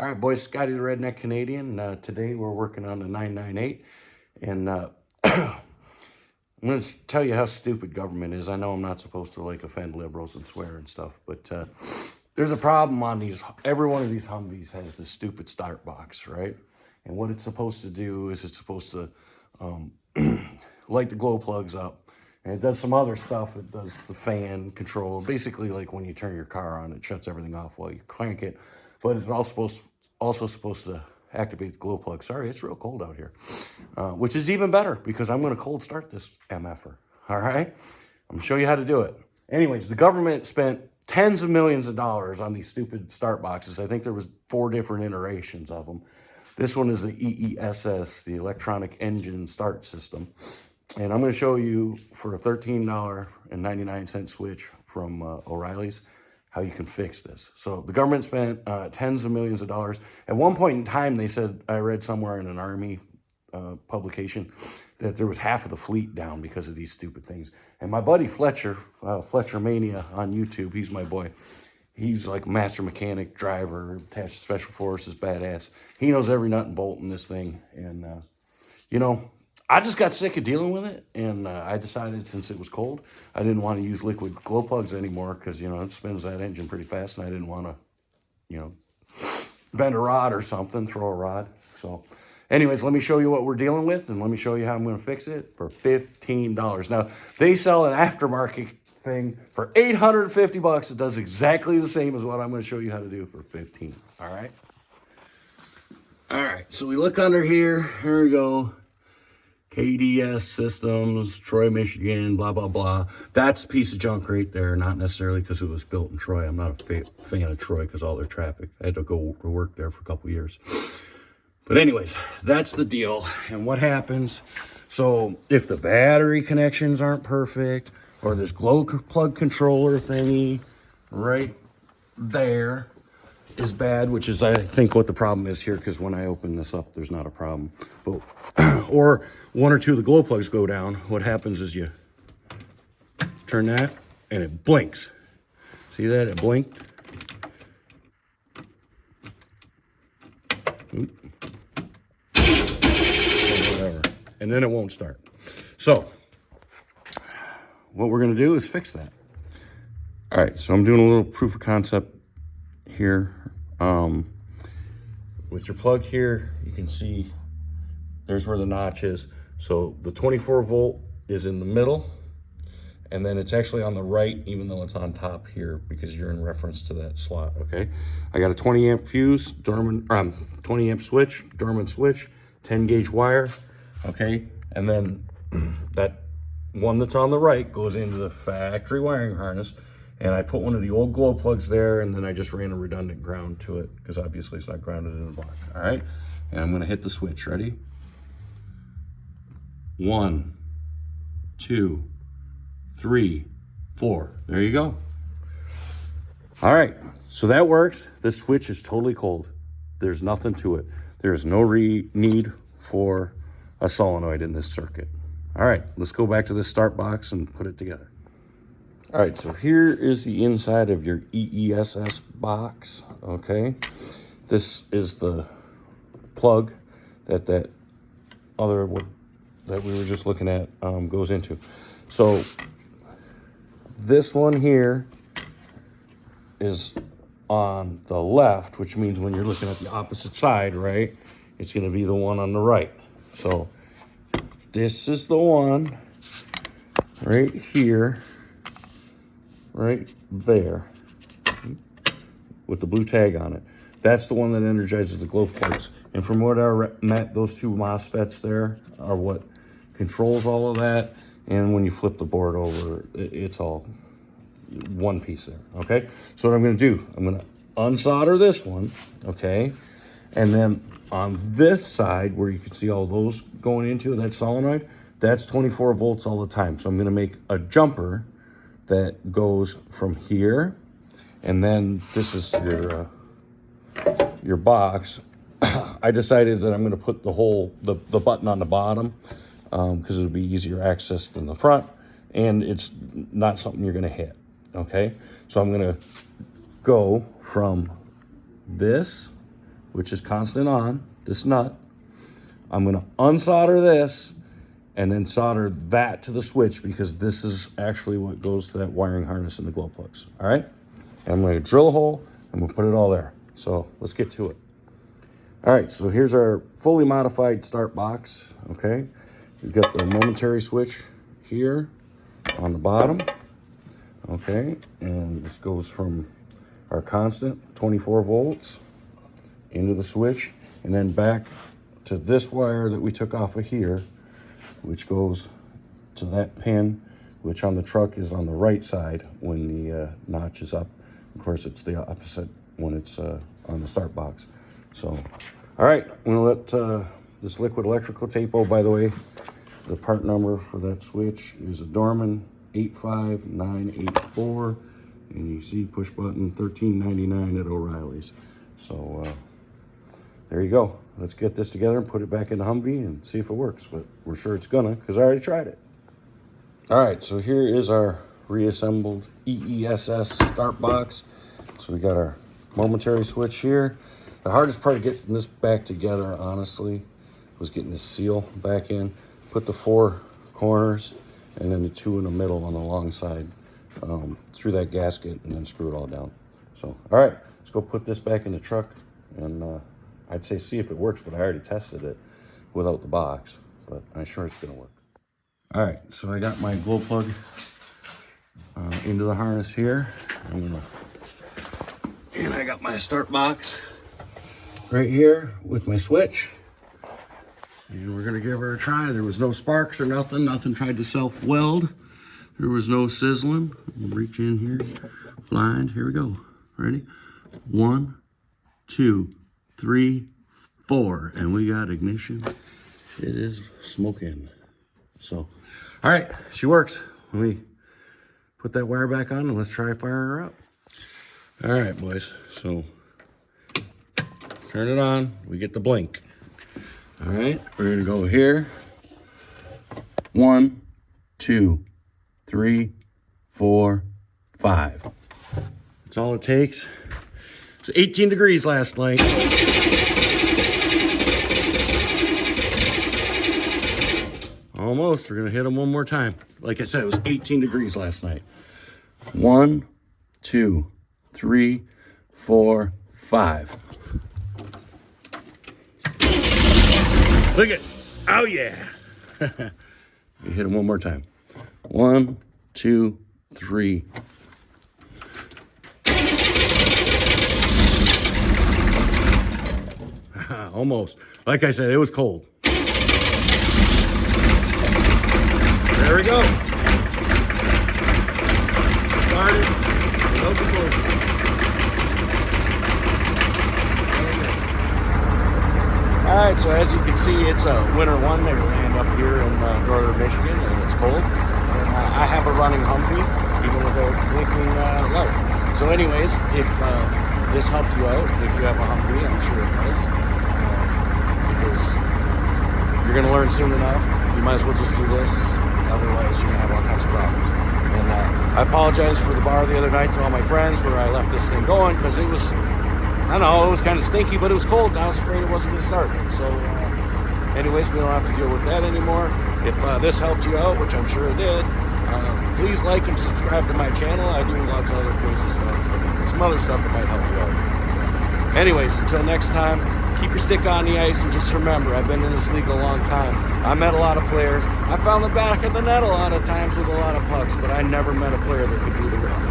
All right, boys, Scotty the Redneck Canadian. Today we're working on the 998, and I'm going to tell you how stupid government is. I know I'm not supposed to like offend liberals and swear and stuff, but there's a problem on these. Every one of these Humvees has this stupid start box, right? And what it's supposed to do is it's supposed to light the glow plugs up, and it does some other stuff. It does the fan control, basically like when you turn your car on, it shuts everything off while you crank it. But it's also supposed to activate the glow plug. Sorry, it's real cold out here, which is even better because I'm going to cold start this MFer. All right, I'm going to show you how to do it. Anyways, the government spent tens of millions of dollars on these stupid start boxes. I think there was 4 different iterations of them. This one is the EESS, the Electronic Engine Start System. And I'm going to show you for a $13.99 switch from O'Reilly's how you can fix this. So the government spent tens of millions of dollars. At one point in time, they said, I read somewhere in an Army publication, that there was half of the fleet down because of these stupid things. And my buddy Fletcher, Fletcher Mania on YouTube, he's my boy. He's like master mechanic, driver, attached to Special Forces, badass. He knows every nut and bolt in this thing. And, you know, I just got sick of dealing with it, and I decided since it was cold, I didn't want to use liquid glow plugs anymore because, you know, it spins that engine pretty fast, and I didn't want to, you know, bend a rod or something, throw a rod. So anyways, let me show you what we're dealing with, and let me show you how I'm going to fix it for $15. Now, they sell an aftermarket thing for $850. It does exactly the same as what I'm going to show you how to do for $15. All right? All right, so we look under here. Here we go. KDS Systems, Troy, Michigan, blah, blah, blah. That's a piece of junk right there, not necessarily because it was built in Troy. I'm not a fan of Troy because all their traffic. I had to go to work there for a couple years. But anyways, that's the deal. And what happens, so if the battery connections aren't perfect, or this glow plug controller thingy right there is bad, which is I think what the problem is here, because when I open this up, there's not a problem. But or 1 or 2 of the glow plugs go down. What happens is you turn that and it blinks. See that? It blinked. Oop. Whatever. And then it won't start. So what we're going to do is fix that. All right, so I'm doing a little proof of concept here. With your plug here, you can see there's where the notch is. So the 24 volt is in the middle, and then it's actually on the right, even though it's on top here, because you're in reference to that slot, okay? I got a 20 amp fuse, 20 amp switch, Dorman switch, 10 gauge wire, okay? And then that one that's on the right goes into the factory wiring harness, and I put one of the old glow plugs there, and then I just ran a redundant ground to it, because obviously it's not grounded in the block, all right? And I'm gonna hit the switch, ready? 1, 2, 3, 4. There you go. All right, so that works. This switch is totally cold. There's nothing to it. There's no need for a solenoid in this circuit. All right, let's go back to this start box and put it together. All right, so here is the inside of your EESS box, okay? This is the plug that other that we were just looking at goes into. So this one here is on the left, which means when you're looking at the opposite side, right, it's going to be the one on the right. So this is the one right here, right there, with the blue tag on it. That's the one that energizes the glow plugs. And from what I met, those 2 MOSFETs there are what controls all of that. And when you flip the board over, it's all one piece there, okay? So what I'm gonna do, I'm gonna unsolder this one, okay? And then on this side, where you can see all those going into that solenoid, that's 24 volts all the time. So I'm gonna make a jumper that goes from here, and then this is your box. I decided that I'm going to put the button on the bottom because it'll be easier access than the front, and it's not something you're going to hit, okay? So I'm going to go from this which is constant on, this nut. I'm gonna unsolder this and then solder that to the switch, because this is actually what goes to that wiring harness in the glow plugs, all right? And I'm gonna drill a hole, I'm gonna put it all there. So let's get to it. All right, so here's our fully modified start box, okay? We've got the momentary switch here on the bottom, okay? And this goes from our constant 24 volts into the switch, and then back to this wire that we took off of here, which goes to that pin, which on the truck is on the right side when the notch is up. Of course, it's the opposite when it's on the start box. So, all right, I'm gonna let this liquid electrical tape, oh, by the way, the part number for that switch is a Dorman 85984, and you see push button $13.99 at O'Reilly's. So there you go. Let's get this together and put it back in the Humvee and see if it works, but we're sure it's gonna, because I already tried it. All right, so here is our reassembled EESS start box. So we got our momentary switch here. The hardest part of getting this back together, honestly, was getting the seal back in. Put the 4 corners and then the 2 in the middle on the long side through that gasket, and then screw it all down. So, all right, let's go put this back in the truck, and I'd say see if it works, but I already tested it without the box, but I'm sure it's gonna work. All right, so I got my glow plug into the harness here. And I got my start box right here with my switch. And we're gonna give her a try. There was no sparks or nothing. Nothing tried to self-weld. There was no sizzling. Reach in here, blind. Here we go. Ready? 1, 2, 3, 4, and we got ignition. It is smoking. So, all right, she works. Let me put that wire back on and let's try firing her up. All right, boys. So, turn it on. We get the blink. All right, we're gonna go here. 1, 2, 3, 4, 5. That's all it takes. It's 18 degrees last night. Almost. We're gonna hit them one more time. Like I said, it was 18 degrees last night. 1, 2, 3, 4, 5. Look it. Oh yeah. You hit them one more time. 1, 2, 3. Almost. Like I said, it was cold. There we go. Started. All right, so as you can see, it's a winter wonderland up here in northern Michigan, and it's cold. And I have a running Humvee, even with a blinking light. So anyways, if this helps you out, if you have a Humvee, I'm sure it does, because you're going to learn soon enough. You might as well just do this. Otherwise, you're going to have all kinds of problems. And I apologize for the bar the other night to all my friends where I left this thing going, because it was, I don't know, it was kind of stinky, but it was cold, and I was afraid it wasn't going to start. So, anyways, we don't have to deal with that anymore. If this helped you out, which I'm sure it did, please like and subscribe to my channel. I do lots of other crazy stuff, and some other stuff that might help you out. Anyways, until next time, keep your stick on the ice, and just remember, I've been in this league a long time. I met a lot of players. I found the back of the net a lot of times with a lot of pucks, but I never met a player that could do the rest.